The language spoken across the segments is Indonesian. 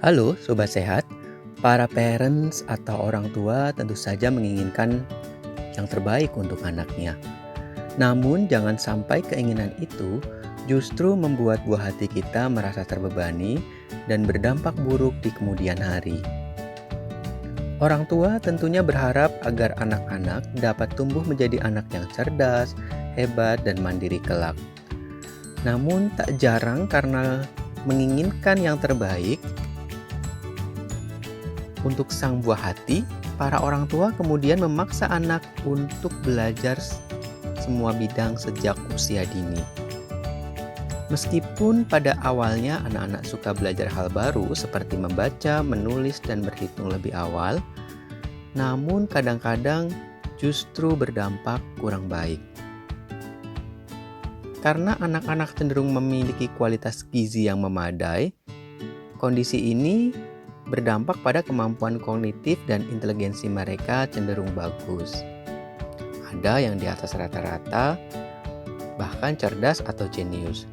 Halo Sobat Sehat, para parents atau orang tua tentu saja menginginkan yang terbaik untuk anaknya. Namun jangan sampai keinginan itu justru membuat buah hati kita merasa terbebani dan berdampak buruk di kemudian hari. Orang tua tentunya berharap agar anak-anak dapat tumbuh menjadi anak yang cerdas, hebat, dan mandiri kelak. Namun tak jarang karena menginginkan yang terbaik, untuk sang buah hati, para orang tua kemudian memaksa anak untuk belajar semua bidang sejak usia dini. Meskipun pada awalnya anak-anak suka belajar hal baru seperti membaca, menulis, dan berhitung lebih awal, namun kadang-kadang justru berdampak kurang baik. Karena anak-anak cenderung memiliki kualitas gizi yang memadai, kondisi ini berdampak pada kemampuan kognitif dan inteligensi mereka cenderung bagus. Ada yang di atas rata-rata, bahkan cerdas atau jenius.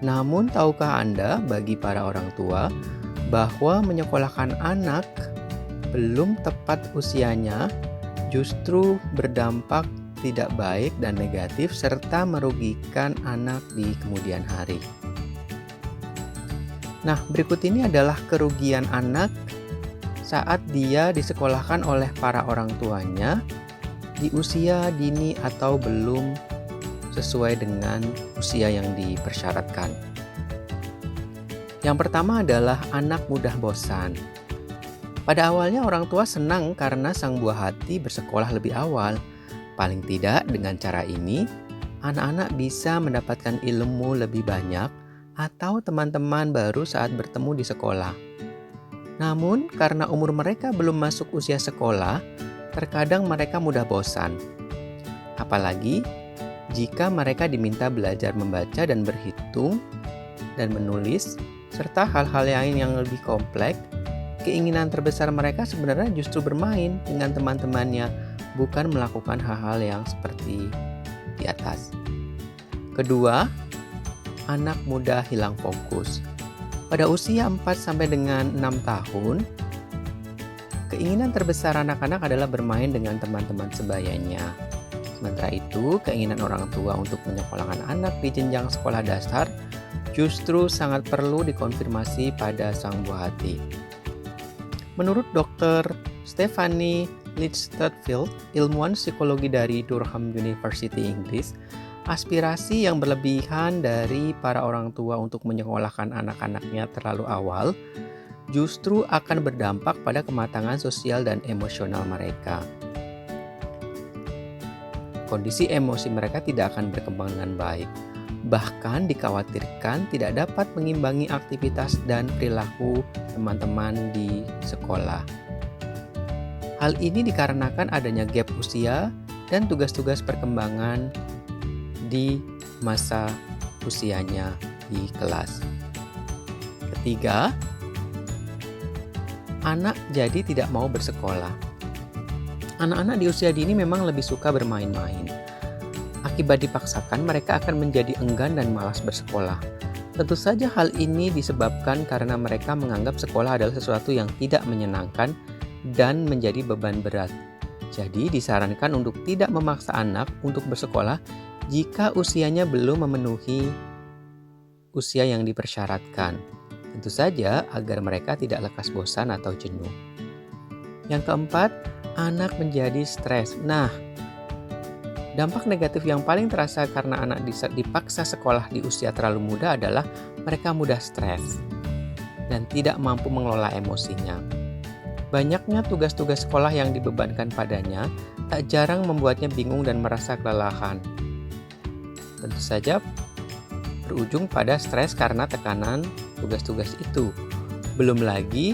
Namun tahukah Anda bagi para orang tua bahwa menyekolahkan anak belum tepat usianya justru berdampak tidak baik dan negatif serta merugikan anak di kemudian hari. Nah, berikut ini adalah kerugian anak saat dia disekolahkan oleh para orang tuanya di usia dini atau belum sesuai dengan usia yang dipersyaratkan. Yang pertama adalah anak mudah bosan. Pada awalnya orang tua senang karena sang buah hati bersekolah lebih awal. Paling tidak dengan cara ini, anak-anak bisa mendapatkan ilmu lebih banyak atau teman-teman baru saat bertemu di sekolah. Namun, karena umur mereka belum masuk usia sekolah, terkadang mereka mudah bosan. Apalagi jika mereka diminta belajar membaca dan berhitung dan menulis, serta hal-hal lain yang lebih kompleks, keinginan terbesar mereka sebenarnya justru bermain dengan teman-temannya, bukan melakukan hal-hal yang seperti di atas. Kedua, anak muda hilang fokus. Pada usia 4 sampai dengan 6 tahun, keinginan terbesar anak-anak adalah bermain dengan teman-teman sebayanya. Sementara itu, keinginan orang tua untuk menyekolahkan anak di jenjang sekolah dasar justru sangat perlu dikonfirmasi pada sang buah hati. Menurut Dr. Stephanie Lichtenfeld, ilmuwan psikologi dari Durham University Inggris, aspirasi yang berlebihan dari para orang tua untuk menyekolahkan anak-anaknya terlalu awal justru akan berdampak pada kematangan sosial dan emosional mereka. Kondisi emosi mereka tidak akan berkembang dengan baik, bahkan dikhawatirkan tidak dapat mengimbangi aktivitas dan perilaku teman-teman di sekolah. Hal ini dikarenakan adanya gap usia dan tugas-tugas perkembangan di masa usianya di kelas. Ketiga, anak jadi tidak mau bersekolah. Anak-anak di usia dini memang lebih suka bermain-main. Akibat dipaksakan, mereka akan menjadi enggan dan malas bersekolah. Tentu saja hal ini disebabkan karena mereka menganggap sekolah adalah sesuatu yang tidak menyenangkan dan menjadi beban berat. Jadi disarankan untuk tidak memaksa anak untuk bersekolah jika usianya belum memenuhi usia yang dipersyaratkan. Tentu saja agar mereka tidak lekas bosan atau jenuh. Yang keempat, anak menjadi stres. Nah, dampak negatif yang paling terasa karena anak dipaksa sekolah di usia terlalu muda adalah mereka mudah stres dan tidak mampu mengelola emosinya. Banyaknya tugas-tugas sekolah yang dibebankan padanya tak jarang membuatnya bingung dan merasa kelelahan. Tentu saja berujung pada stres karena tekanan tugas-tugas itu. Belum lagi,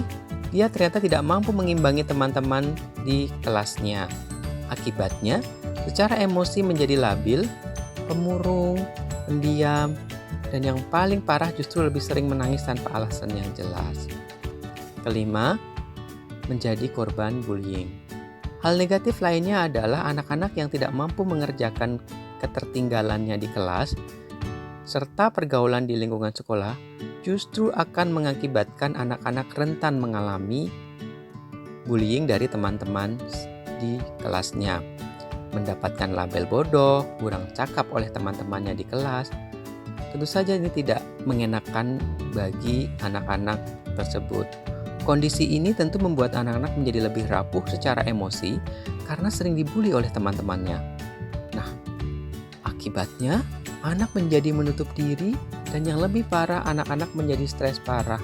dia ternyata tidak mampu mengimbangi teman-teman di kelasnya. Akibatnya, secara emosi menjadi labil, pemurung, pendiam, dan yang paling parah justru lebih sering menangis tanpa alasan yang jelas. Kelima, menjadi korban bullying. Hal negatif lainnya adalah anak-anak yang tidak mampu mengerjakan ketertinggalannya di kelas serta pergaulan di lingkungan sekolah justru akan mengakibatkan anak-anak rentan mengalami bullying dari teman-teman di kelasnya, mendapatkan label bodoh, kurang cakap oleh teman-temannya di kelas. Tentu saja ini tidak mengenakan bagi anak-anak tersebut. Kondisi ini tentu membuat anak-anak menjadi lebih rapuh secara emosi karena sering dibully oleh teman-temannya. Nah, akibatnya anak menjadi menutup diri dan yang lebih parah, anak-anak menjadi stres parah.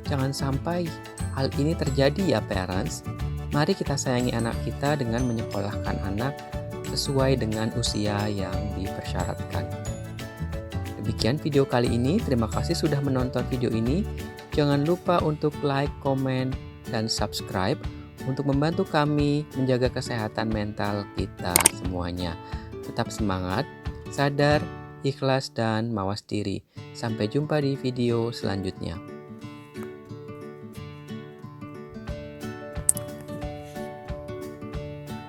Jangan sampai hal ini terjadi ya parents. Mari kita sayangi anak kita dengan menyekolahkan anak sesuai dengan usia yang dipersyaratkan. Demikian video kali ini. Terima kasih sudah menonton video ini. Jangan lupa untuk like, komen, dan subscribe untuk membantu kami menjaga kesehatan mental kita semuanya. Tetap semangat, sadar, ikhlas, dan mawas diri. Sampai jumpa di video selanjutnya.